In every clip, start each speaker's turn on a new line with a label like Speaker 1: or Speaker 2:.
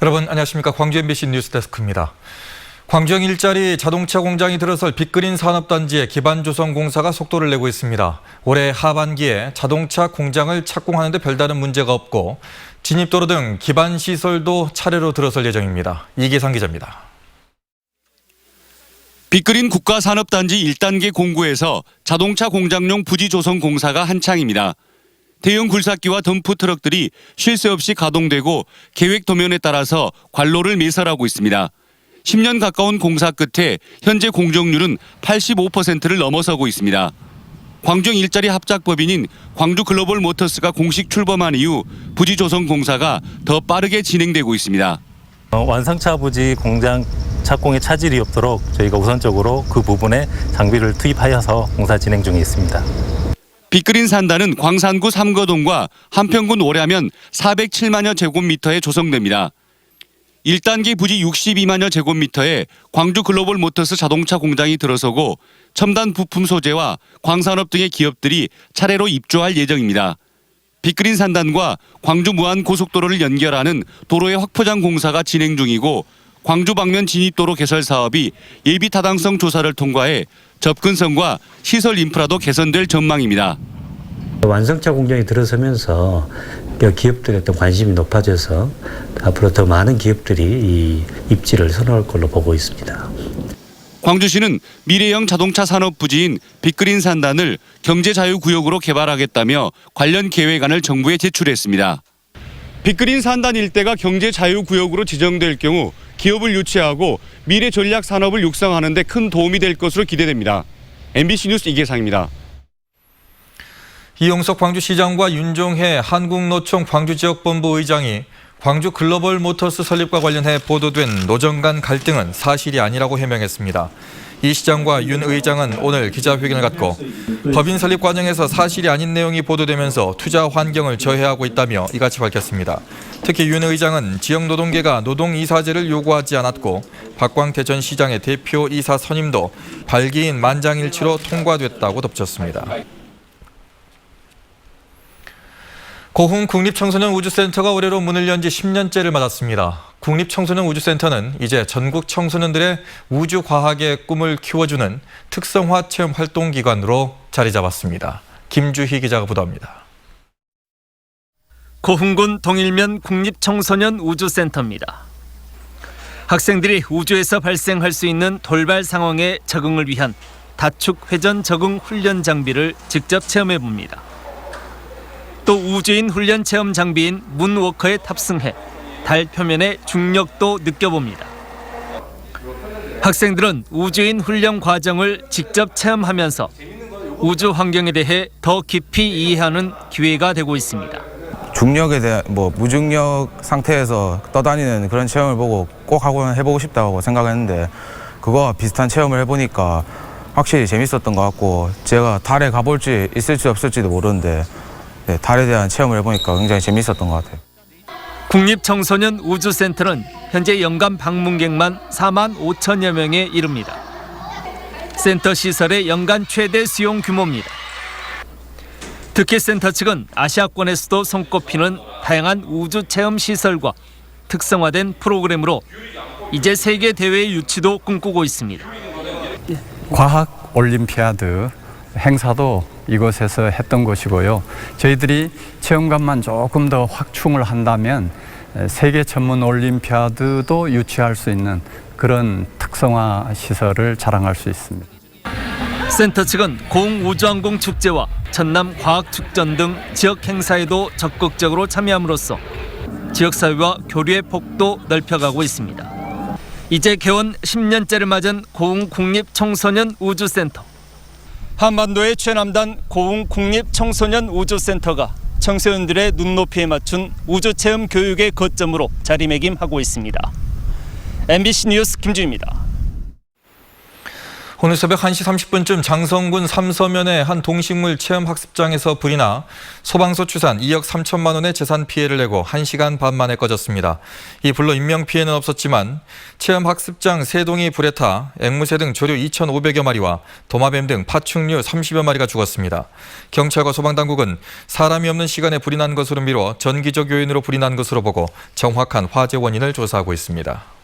Speaker 1: 여러분 안녕하십니까. 광주 MBC 뉴스데스크입니다. 광주형 일자리 자동차 공장이 들어설 빅그린 산업단지의 기반조성공사가 속도를 내고 있습니다. 올해 하반기에 자동차 공장을 착공하는 데 별다른 문제가 없고 진입도로 등 기반시설도 차례로 들어설 예정입니다. 이기상 기자입니다.
Speaker 2: 빅그린 국가산업단지 1단계 공구에서 자동차 공장용 부지 조성 공사가 한창입니다. 대형 굴삭기와 덤프 트럭들이 쉴 새 없이 가동되고 계획 도면에 따라서 관로를 매설하고 있습니다. 10년 가까운 공사 끝에 현재 공정률은 85%를 넘어서고 있습니다. 광주형 일자리 합작법인인 광주글로벌모터스가 공식 출범한 이후 부지 조성 공사가 더 빠르게 진행되고 있습니다.
Speaker 3: 완성차 부지 공장 착공에 차질이 없도록 저희가 우선적으로 그 부분에 장비를 투입하여서 공사 진행 중에 있습니다.
Speaker 2: 빅그린 산단은 광산구 삼거동과 한평군 오ля면 407만여 제곱미터에 조성됩니다. 1단계 부지 62만여 제곱미터에 광주글로벌모터스 자동차 공장이 들어서고 첨단 부품 소재와 광산업 등의 기업들이 차례로 입주할 예정입니다. 빅그린 산단과 광주 무안고속도로를 연결하는 도로의 확포장 공사가 진행 중이고 광주 방면 진입도로 개설 사업이 예비 타당성 조사를 통과해 접근성과 시설 인프라도 개선될 전망입니다.
Speaker 4: 완성차 공장이 들어서면서 기업들의 어떤 관심이 높아져서 앞으로 더 많은 기업들이 이 입지를 선호할 걸로 보고 있습니다.
Speaker 2: 광주시는 미래형 자동차 산업 부지인 빅그린 산단을 경제자유구역으로 개발하겠다며 관련 계획안을 정부에 제출했습니다. 빅그린 산단 일대가 경제자유구역으로 지정될 경우 기업을 유치하고 미래 전략 산업을 육성하는 데 큰 도움이 될 것으로 기대됩니다. MBC 뉴스 이계상입니다.
Speaker 1: 이용석 광주시장과 윤종혜 한국노총 광주지역본부 의장이 광주 글로벌모터스 설립과 관련해 보도된 노정 간 갈등은 사실이 아니라고 해명했습니다. 이 시장과 윤 의장은 오늘 기자회견을 갖고 법인 설립 과정에서 사실이 아닌 내용이 보도되면서 투자 환경을 저해하고 있다며 이같이 밝혔습니다. 특히 윤 의장은 지역노동계가 노동이사제를 요구하지 않았고 박광태 전 시장의 대표이사 선임도 발기인 만장일치로 통과됐다고 덧붙였습니다. 고흥 국립청소년우주센터가 올해로 문을 연 지 10년째를 맞았습니다. 국립청소년우주센터는 이제 전국 청소년들의 우주과학의 꿈을 키워주는 특성화 체험 활동기관으로 자리 잡았습니다. 김주희 기자가 보도합니다.
Speaker 5: 고흥군 동일면 국립청소년우주센터입니다. 학생들이 우주에서 발생할 수 있는 돌발 상황에 적응을 위한 다축 회전 적응 훈련 장비를 직접 체험해 봅니다. 또 우주인 훈련 체험 장비인 문워커에 탑승해 달 표면의 중력도 느껴봅니다. 학생들은 우주인 훈련 과정을 직접 체험하면서 우주 환경에 대해 더 깊이 이해하는 기회가 되고 있습니다.
Speaker 6: 중력에 대한 무중력 상태에서 떠다니는 그런 체험을 보고 꼭 해보고 싶다고 생각했는데 그거와 비슷한 체험을 해보니까 확실히 재밌었던 것 같고 제가 달에 가볼지 있을지 없을지도 모르는데 달에 대한 체험을 해보니까 굉장히 재밌었던 것 같아요.
Speaker 5: 국립청소년우주센터는 현재 연간 방문객만 4만 5천여 명에 이릅니다. 센터 시설의 연간 최대 수용 규모입니다. 특히 센터 측은 아시아권에서도 손꼽히는 다양한 우주 체험 시설과 특성화된 프로그램으로 이제 세계 대회 유치도 꿈꾸고 있습니다.
Speaker 7: 과학 올림피아드 행사도 이곳에서 했던 것이고요. 저희들이 체험관만 조금 더 확충을 한다면 세계 전문 올림피아드도 유치할 수 있는 그런 특성화 시설을 자랑할 수 있습니다.
Speaker 5: 센터 측은 고흥 우주항공 축제와 전남 과학축전 등 지역 행사에도 적극적으로 참여함으로써 지역사회와 교류의 폭도 넓혀가고 있습니다. 이제 개원 10년째를 맞은 고흥 국립청소년우주센터. 한반도의 최남단 고흥 국립청소년우주센터가 청소년들의 눈높이에 맞춘 우주체험 교육의 거점으로 자리매김하고 있습니다. MBC 뉴스 김주희입니다.
Speaker 1: 오늘 새벽 1시 30분쯤 장성군 삼서면의 한 동식물 체험학습장에서 불이 나 소방서 추산 2억 3천만 원의 재산 피해를 내고 1시간 반 만에 꺼졌습니다. 이 불로 인명피해는 없었지만 체험학습장 3동이 불에 타 앵무새 등 조류 2,500여 마리와 도마뱀 등 파충류 30여 마리가 죽었습니다. 경찰과 소방당국은 사람이 없는 시간에 불이 난 것으로 미뤄 전기적 요인으로 불이 난 것으로 보고 정확한 화재 원인을 조사하고 있습니다.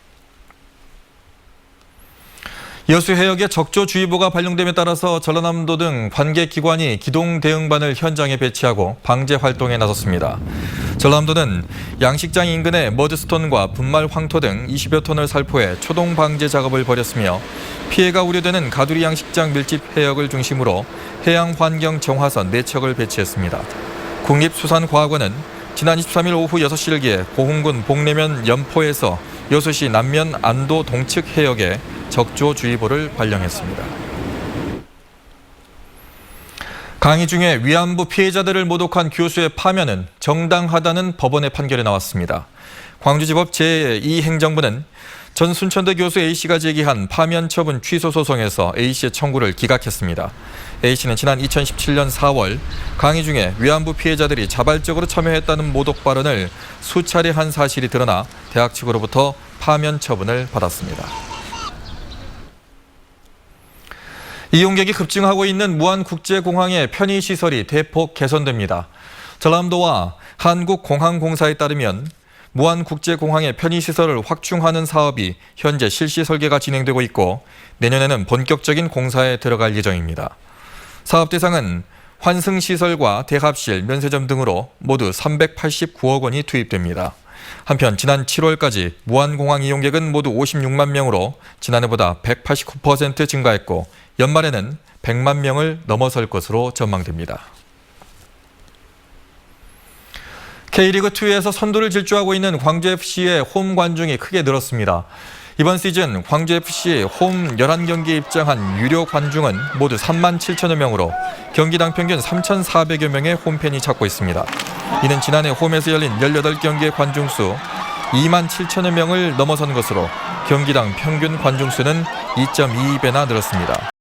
Speaker 1: 여수 해역에 적조주의보가 발령됨에 따라서 전라남도 등 관계기관이 기동대응반을 현장에 배치하고 방제 활동에 나섰습니다. 전라남도는 양식장 인근에 머드스톤과 분말 황토 등 20여 톤을 살포해 초동 방제 작업을 벌였으며 피해가 우려되는 가두리 양식장 밀집 해역을 중심으로 해양환경 정화선 4척을 배치했습니다. 국립수산과학원은 지난 23일 오후 6시를 기해 고흥군 복내면 연포에서 여수시 남면 안도 동측 해역에 적조주의보를 발령했습니다. 강의 중에 위안부 피해자들을 모독한 교수의 파면은 정당하다는 법원의 판결이 나왔습니다. 광주지법 제2행정부는 전 순천대 교수 A씨가 제기한 파면 처분 취소 소송에서 A씨의 청구를 기각했습니다. A씨는 지난 2017년 4월 강의 중에 위안부 피해자들이 자발적으로 참여했다는 모독 발언을 수차례 한 사실이 드러나 대학 측으로부터 파면 처분을 받았습니다. 이용객이 급증하고 있는 무안국제공항의 편의시설이 대폭 개선됩니다. 전라남도와 한국공항공사에 따르면 무안국제공항의 편의시설을 확충하는 사업이 현재 실시 설계가 진행되고 있고 내년에는 본격적인 공사에 들어갈 예정입니다. 사업 대상은 환승시설과 대합실, 면세점 등으로 모두 389억 원이 투입됩니다. 한편 지난 7월까지 무안공항 이용객은 모두 56만 명으로 지난해보다 189% 증가했고 연말에는 100만 명을 넘어설 것으로 전망됩니다. K리그2에서 선두를 질주하고 있는 광주FC의 홈 관중이 크게 늘었습니다. 이번 시즌 광주FC 홈 11경기에 입장한 유료 관중은 모두 3만 7천여 명으로 경기당 평균 3,400여 명의 홈팬이 찾고 있습니다. 이는 지난해 홈에서 열린 18경기의 관중수 2만 7천여 명을 넘어선 것으로 경기당 평균 관중수는 2.22배나 늘었습니다.